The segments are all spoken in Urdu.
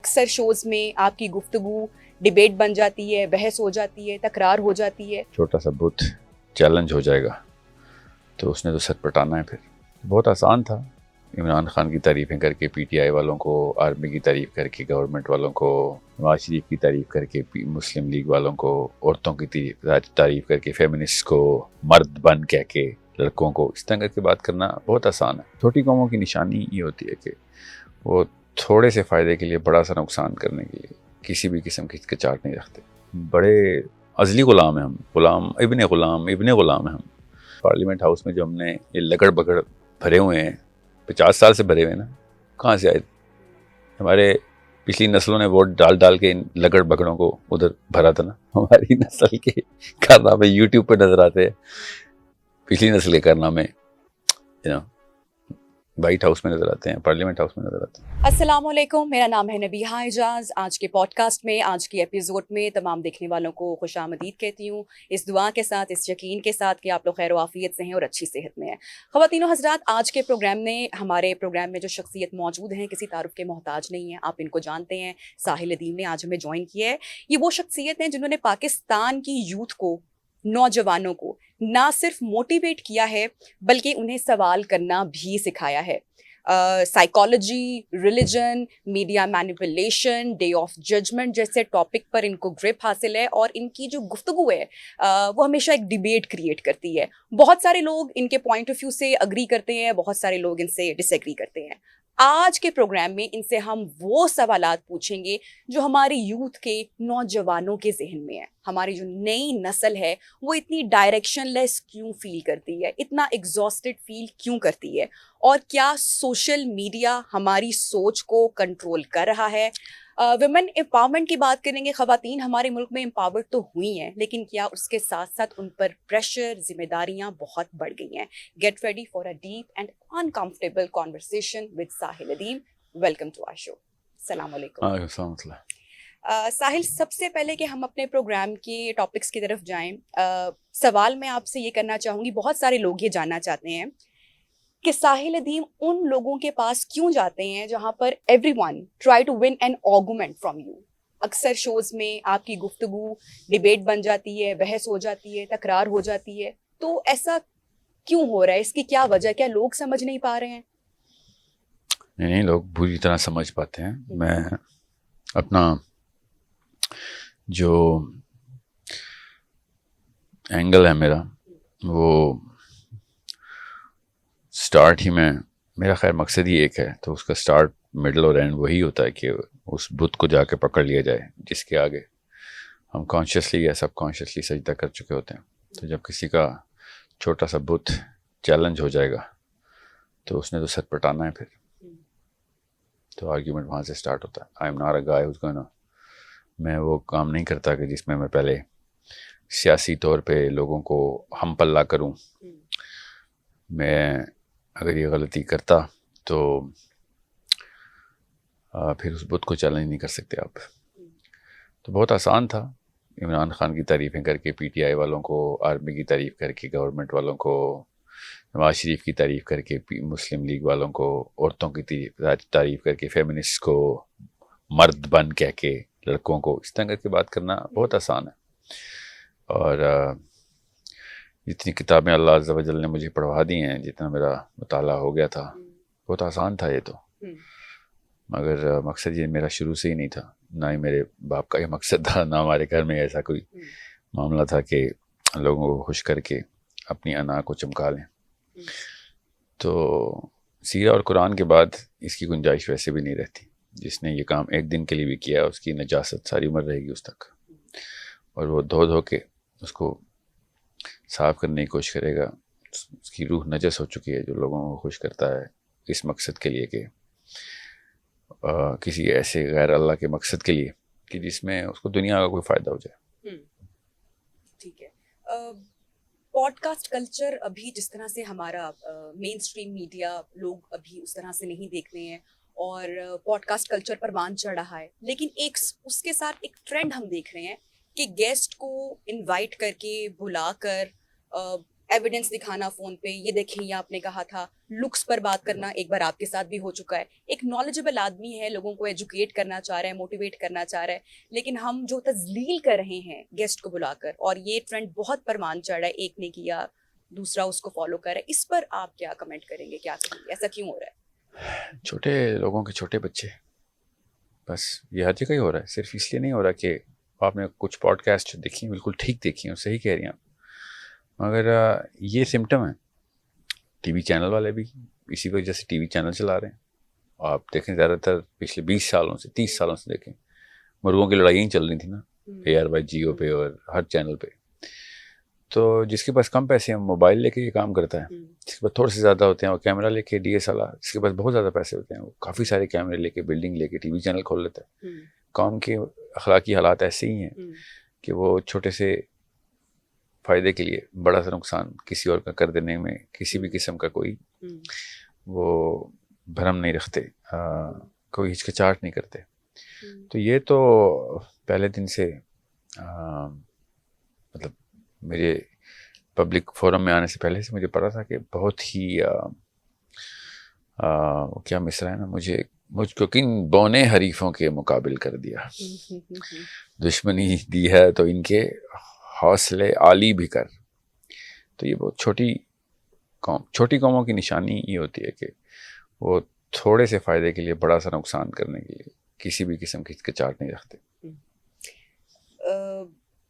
اکثر شوز میں آپ کی گفتگو ڈیبیٹ بن جاتی ہے, بحث ہو جاتی ہے, تکرار ہو جاتی ہے. چھوٹا سا بت چیلنج ہو جائے گا تو اس نے تو سر پٹانا ہے. پھر بہت آسان تھا, عمران خان کی تعریفیں کر کے پی ٹی آئی والوں کو, آرمی کی تعریف کر کے گورنمنٹ والوں کو, نواز شریف کی تعریف کر کے مسلم لیگ والوں کو, عورتوں کی تعریف کر کے فیمنسٹ کو, مرد بن کہہ کے لڑکوں کو, اس طرح کی بات کرنا بہت آسان ہے. چھوٹی قوموں کی نشانی یہ ہوتی ہے کہ وہ تھوڑے سے فائدے کے لیے بڑا سا نقصان کرنے کے لیے کسی بھی قسم کی ہچکچاہٹ نہیں رکھتے. بڑے ازلی غلام ہیں ہم, ابن غلام ہیں ہم. پارلیمنٹ ہاؤس میں جو ہم نے یہ لگڑ بگڑ بھرے ہوئے ہیں, 50 سال سے بھرے ہوئے ہیں نا, کہاں سے آئے؟ ہمارے پچھلی نسلوں نے ووٹ ڈال کے ان لگڑ بگڑوں کو ادھر بھرا تھا نا. ہماری نسل کے کارنامے یوٹیوب پہ نظر آتے ہیں, پچھلی نسل کے کارنامے وائٹ ہاؤس میں نظر آتے ہیں, پارلیمنٹ ہاؤس میں نظر آتے ہیں. السلام علیکم, میرا نام ہے نبیہہ اعجاز. آج کے پوڈ کاسٹ میں, آج کی ایپیسوڈ میں تمام دیکھنے والوں کو خوش آمدید کہتی ہوں, اس دعا کے ساتھ, اس یقین کے ساتھ کہ آپ لوگ خیر و عافیت سے ہیں اور اچھی صحت میں ہیں. خواتین و حضرات, آج کے ہمارے پروگرام میں جو شخصیت موجود ہیں کسی تعارف کے محتاج نہیں ہیں, آپ ان کو جانتے ہیں. ساحل ادیم نے آج ہمیں جوائن کیا ہے. یہ وہ شخصیت ہیں جنہوں نے پاکستان کی یوتھ کو, نوجوانوں کو نہ صرف موٹیویٹ کیا ہے بلکہ انہیں سوال کرنا بھی سکھایا ہے. Psychology, religion, media manipulation, day of judgment جیسے ٹاپک پر ان کو گرپ حاصل ہے, اور ان کی جو گفتگو ہے وہ ہمیشہ ایک ڈیبیٹ کریٹ کرتی ہے. بہت سارے لوگ ان کے پوائنٹ آف ویو سے اگری کرتے ہیں, بہت سارے لوگ ان سے ڈس ایگری کرتے ہیں. آج کے پروگرام میں ان سے ہم وہ سوالات پوچھیں گے جو ہماری یوتھ کے, نوجوانوں کے ذہن میں ہیں. ہماری جو نئی نسل ہے وہ اتنی ڈائریکشن لیس کیوں فیل کرتی ہے, اتنا ایگزاسٹڈ فیل کیوں کرتی ہے, اور کیا سوشل میڈیا ہماری سوچ کو کنٹرول کر رہا ہے. ویمن امپاورمنٹ کی بات کریں گے. خواتین ہمارے ملک میں امپاورڈ تو ہوئی ہیں, لیکن کیا اس کے ساتھ ساتھ ان پر پریشر, ذمہ داریاں بہت بڑھ گئی ہیں. Get ready for a deep and uncomfortable conversation with Sahil Adeem. Welcome to our show. السلام علیکم. السلام علیکم. ساحل, سب سے پہلے کہ ہم اپنے پروگرام کے ٹاپکس کی طرف جائیں, سوال میں آپ سے یہ کرنا چاہوں گی, بہت سارے لوگ یہ جاننا چاہتے ہیں کہ ساحل ادیم ان لوگوں کے پاس کیوں جاتے ہیں جہاں پر everyone try to win an argument from you. اکثر شوز میں آپ کی گفتگو ڈیبیٹ بن جاتی ہے, بحث ہو جاتی ہے, تکرار ہو جاتی ہے. تو ایسا کیوں ہو رہا ہے, اس کی کیا وجہ, کیا لوگ سمجھ نہیں پا رہے ہیں؟ نہیں, لوگ بری طرح سمجھ پاتے ہیں. میں اپنا جو اینگل ہے میرا, وہ سٹارٹ ہی میں, میرا خیر مقصد ہی ایک ہے, تو اس کا سٹارٹ, مڈل اور اینڈ وہی ہوتا ہے کہ اس بت کو جا کے پکڑ لیا جائے جس کے آگے ہم کانشیسلی یا سب کانشیسلی سجدہ کر چکے ہوتے ہیں. تو جب کسی کا چھوٹا سا بت چیلنج ہو جائے گا تو اس نے تو سر پٹانا ہے. پھر تو آرگیومنٹ وہاں سے سٹارٹ ہوتا ہے. I am not a guy who's gonna, میں وہ کام نہیں کرتا کہ جس میں پہلے سیاسی طور پہ لوگوں کو ہم پلہ کروں. میں اگر یہ غلطی کرتا تو پھر اس بت کو چیلنج نہیں کر سکتے آپ. تو بہت آسان تھا, عمران خان کی تعریفیں کر کے پی ٹی آئی والوں کو, آرمی کی تعریف کر کے گورنمنٹ والوں کو, نواز شریف کی تعریف کر کے مسلم لیگ والوں کو, عورتوں کی تعریف کر کے فیمنسٹ کو, مرد بن کہہ کے لڑکوں کو, اس طرح کی بات کرنا بہت آسان ہے. اور جتنی کتابیں اللہ عز و جل نے مجھے پڑھوا دی ہیں, جتنا میرا مطالعہ ہو گیا تھا, بہت آسان تھا یہ تو. مگر مقصد یہ میرا شروع سے ہی نہیں تھا, نہ ہی میرے باپ کا یہ مقصد تھا, نہ ہمارے گھر میں ایسا کوئی معاملہ تھا کہ لوگوں کو خوش کر کے اپنی انا کو چمکا لیں. تو سیرہ اور قرآن کے بعد اس کی گنجائش ویسے بھی نہیں رہتی. جس نے یہ کام ایک دن کے لیے بھی کیا, اس کی نجاست ساری عمر رہے گی اس تک, اور وہ دھو کے اس کو صاف کرنے کی کوشش کرے گا. اس کی روح نجس ہو چکی ہے جو لوگوں کو خوش کرتا ہے اس مقصد کے لیے کہ کسی ایسے غیر اللہ کے مقصد کے لیے کہ جس میں اس کو دنیا کا کوئی فائدہ ہو جائے. ٹھیک ہے. پوڈ کاسٹ کلچر ابھی جس طرح سے ہمارا مین اسٹریم میڈیا لوگ ابھی اس طرح سے نہیں دیکھ رہے ہیں, اور پوڈ کاسٹ کلچر پر بان چڑھ رہا ہے, لیکن ایک اس کے ساتھ ایک ٹرینڈ ہم دیکھ رہے ہیں کہ گیسٹ کو انوائٹ کر کے, بلا کر ایویڈنس دکھانا فون پہ, یہ دیکھیں یہ آپ نے کہا تھا, لکس پر بات کرنا ایک بار آپ کے ساتھ بھی ہو چکا ہے. ایک نالجبل آدمی ہے, لوگوں کو ایجوکیٹ کرنا چاہ رہا ہے, موٹیویٹ کرنا چاہ رہا ہے, لیکن ہم جو تذلیل کر رہے ہیں گیسٹ کو بلا کر, اور یہ ٹرینڈ بہت پرمان چڑھ رہا ہے, ایک نے کیا دوسرا اس کو فالو کر رہا ہے, اس پر آپ کیا کمنٹ کریں گے, کیا کہیں گے, ایسا کیوں ہو رہا ہے؟ چھوٹے لوگوں کے چھوٹے بچے, بس یہ ہر جگہ ہی ہو رہا ہے. صرف اس لیے نہیں ہو رہا کہ آپ نے کچھ پوڈ کاسٹ دیکھی, بالکل ٹھیک دیکھی ہیں, صحیح کہہ رہی ہیں آپ, مگر یہ سمٹم ہے. ٹی وی چینل والے بھی اسی وجہ سے ٹی وی چینل چلا رہے ہیں. آپ دیکھیں زیادہ تر پچھلے 20 سالوں سے 30 سالوں سے دیکھیں, مرغوں کی لڑائیاں چل رہی تھیں نا, AR جیو پہ اور ہر چینل پہ. تو جس کے پاس کم پیسے ہیں موبائل لے کے یہ کام کرتا ہے, جس کے پاس تھوڑے سے زیادہ ہوتے ہیں وہ کیمرہ لے کے DSLR, جس کے پاس بہت زیادہ پیسے ہوتے ہیں وہ کافی سارے کیمرے لے کے بلڈنگ لے کے ٹی وی چینل کھول لیتا ہے. قوم کے اخلاقی حالات ایسے ہی ہیں کہ وہ چھوٹے سے فائدے کے لیے بڑا سا نقصان کسی اور کا کر دینے میں کسی بھی قسم کا کوئی وہ بھرم نہیں رکھتے, کوئی ہچکچاہٹ نہیں کرتے. تو یہ تو پہلے دن سے مطلب میرے پبلک فورم میں آنے سے پہلے سے مجھے پتا تھا کہ بہت ہی کیا مصرع ہے نا, مجھ کو کن بونے حریفوں کے مقابل کر دیا, دشمنی دی ہے تو ان کے حوصلے عالی بھی کر. تو یہ بہت چھوٹی قوموں کی نشانی یہ ہوتی ہے کہ وہ تھوڑے سے فائدے کے لیے بڑا سا نقصان کرنے کے لیے کسی بھی قسم کی ہچکچاہٹ نہیں رکھتے.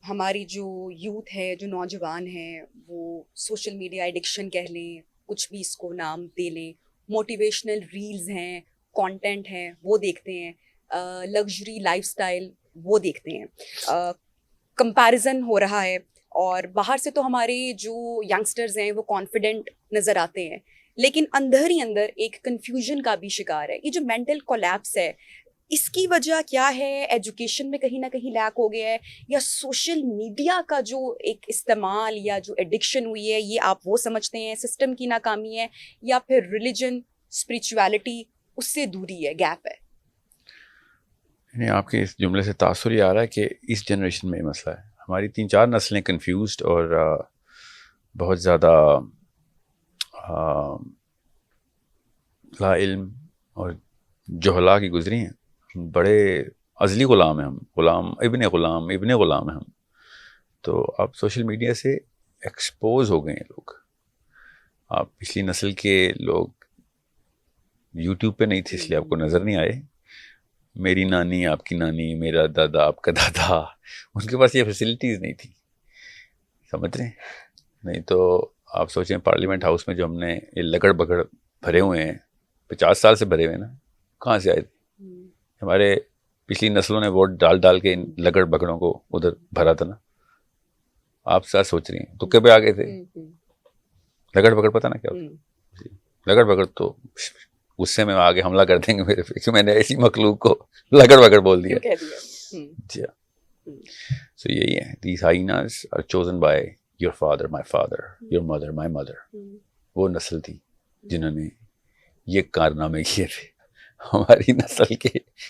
ہماری جو یوتھ ہے, جو نوجوان ہیں, وہ سوشل میڈیا ایڈکشن کہہ لیں, کچھ بھی اس کو نام دے لیں, موٹیویشنل ریلز ہیں, کانٹینٹ ہیں, وہ دیکھتے ہیں, لگژری لائف سٹائل وہ دیکھتے ہیں, کمپیریزن ہو رہا ہے. اور باہر سے تو ہمارے جو ینگسٹرز ہیں وہ کانفیڈنٹ نظر آتے ہیں, لیکن اندر ہی اندر ایک کنفیوژن کا بھی شکار ہے. یہ جو مینٹل کولیپس ہے, اس کی وجہ کیا ہے؟ ایجوکیشن میں کہیں نہ کہیں لیک ہو گیا ہے, یا سوشل میڈیا کا جو ایک استعمال یا جو ایڈکشن ہوئی ہے, یہ آپ وہ سمجھتے ہیں سسٹم کی ناکامی ہے, یا پھر ریلیجن اسپریچویلٹی اس سے دوری ہے, گیپ ہے؟ یعنی آپ کے اس جملے سے تاثر یہ آ رہا ہے کہ اس جنریشن میں یہ مسئلہ ہے. ہماری 3-4 نسلیں کنفیوزڈ اور بہت زیادہ لا علم اور جہلا کی گزری ہیں. بڑے ازلی غلام ہیں ہم, ابن غلام ہیں ہم. تو اب سوشل میڈیا سے ایکسپوز ہو گئے ہیں لوگ. آپ پچھلی نسل کے لوگ یوٹیوب پہ نہیں تھے اس لیے آپ کو نظر نہیں آئے. میری نانی, آپ کی نانی, میرا دادا, آپ کا دادا, ان کے پاس یہ فیسلٹیز نہیں تھی, سمجھ رہے ہیں؟ نہیں تو آپ سوچیں پارلیمنٹ ہاؤس میں جو ہم نے یہ لگڑ بگڑ بھرے ہوئے ہیں, 50 سال سے بھرے ہوئے ہیں نا, کہاں سے آئے تھے؟ ہمارے پچھلی نسلوں نے ووٹ ڈال کے ان لگڑ بگڑوں کو ادھر بھرا تھا نا. آپ ساتھ سوچ رہی ہیں تو کب آ گئے تھے؟ لگڑ بگڑ پتہ نا کیا ہوتا؟ لگڑ بگڑ تو غصے میں آگے حملہ کر دیں گے میرے پہ کہ میں نے ایسی مخلوق کو لگڑ بگڑ بول دیا. جی ہاں, سو یہی ہے. These hyenas are chosen by your father, my father, your mother, my mother. وہ نسل تھی جنہوں نے یہ کارنامے کیے تھے. ہماری نسل کے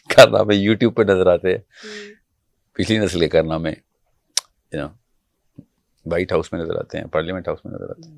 کارنامے یوٹیوب پہ نظر آتے ہیں, پچھلی نسل کے کارنامے وائٹ ہاؤس میں نظر آتے ہیں, پارلیمنٹ ہاؤس میں نظر آتے ہیں.